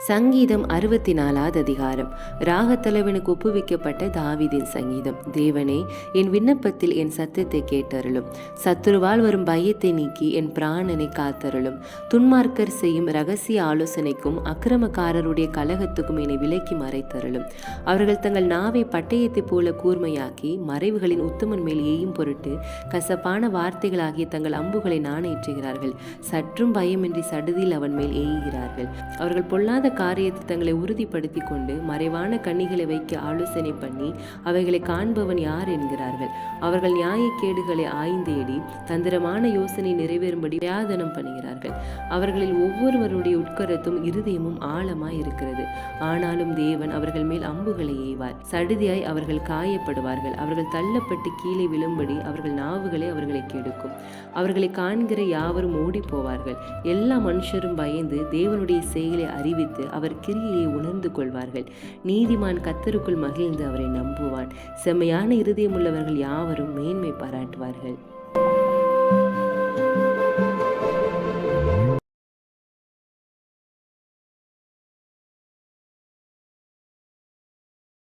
சங்கீதம் 64 அதிகாரம். ராகத்தலைவனுக்கு ஒப்புவிக்கப்பட்ட தாவீதின் சங்கீதம். தேவனே, என் விண்ணப்பத்தில் என் சத்தத்தை கேட்டருளும். சத்துருவால் வரும் பயத்தை நீக்கி என் பிராணனை காத்தருளும். துன்மார்க்கர் செய்யும் இரகசிய ஆலோசனைக்கும் அக்கிரமக்காரருடைய கலகத்துக்கும் என்னை விலக்கி மறைத்தருளும். அவர்கள் தங்கள் நாவை பட்டயத்தைப் போல கூர்மையாக்கி மறைவுகளின் உத்தமன் மேல் ஏயும் பொருட்டு கசப்பான வார்த்தைகளாகிய தங்கள் அம்புகளை நாணேற்றுகிறார்கள். சற்றும் பயமின்றி சடுதியில் அவன் மேல் ஏய்கிறார்கள். அவர்கள் பொல்லாத காரியத்தை தங்களை உறுதிப்படுத்தி கொண்டு மறைவான கண்ணிகளை வைக்க ஆலோசனை பண்ணி அவைகளை காண்பவன் யார் என்கிறார்கள். அவர்கள் நியாயக்கேடுகளை ஆய்ந்தேடி தந்திரமான யோசனை நிறைவேறும்படி பிரயாதனம் பண்ணுகிறார்கள். அவர்களில் ஒவ்வொருவருடைய உட்கரத்தும் இருதயமும் ஆழமாய் இருக்கிறது. ஆனாலும் தேவன் அவர்கள் மேல் அம்புகளை எய்வார். சடுதியாய் அவர்கள் காயப்படுவார்கள். அவர்கள் தள்ளப்பட்டு கீழே விழும்படி அவர்கள் நாவுகளை அவர்களை கெடுக்கும். அவர்களை காண்கிற யாவரும் ஓடி போவார்கள். எல்லா மனுஷரும் பயந்து தேவனுடைய செயலை அறிவித்து அவர் கிரியையை உணர்ந்து கொள்வார்கள். நீதிமான் கர்த்தருக்குள் மகிழ்ந்து அவரை நம்புவான். செம்மையான இருதயமுள்ளவர்கள் யாவரும் மேன்மை பாராட்டுவார்கள்.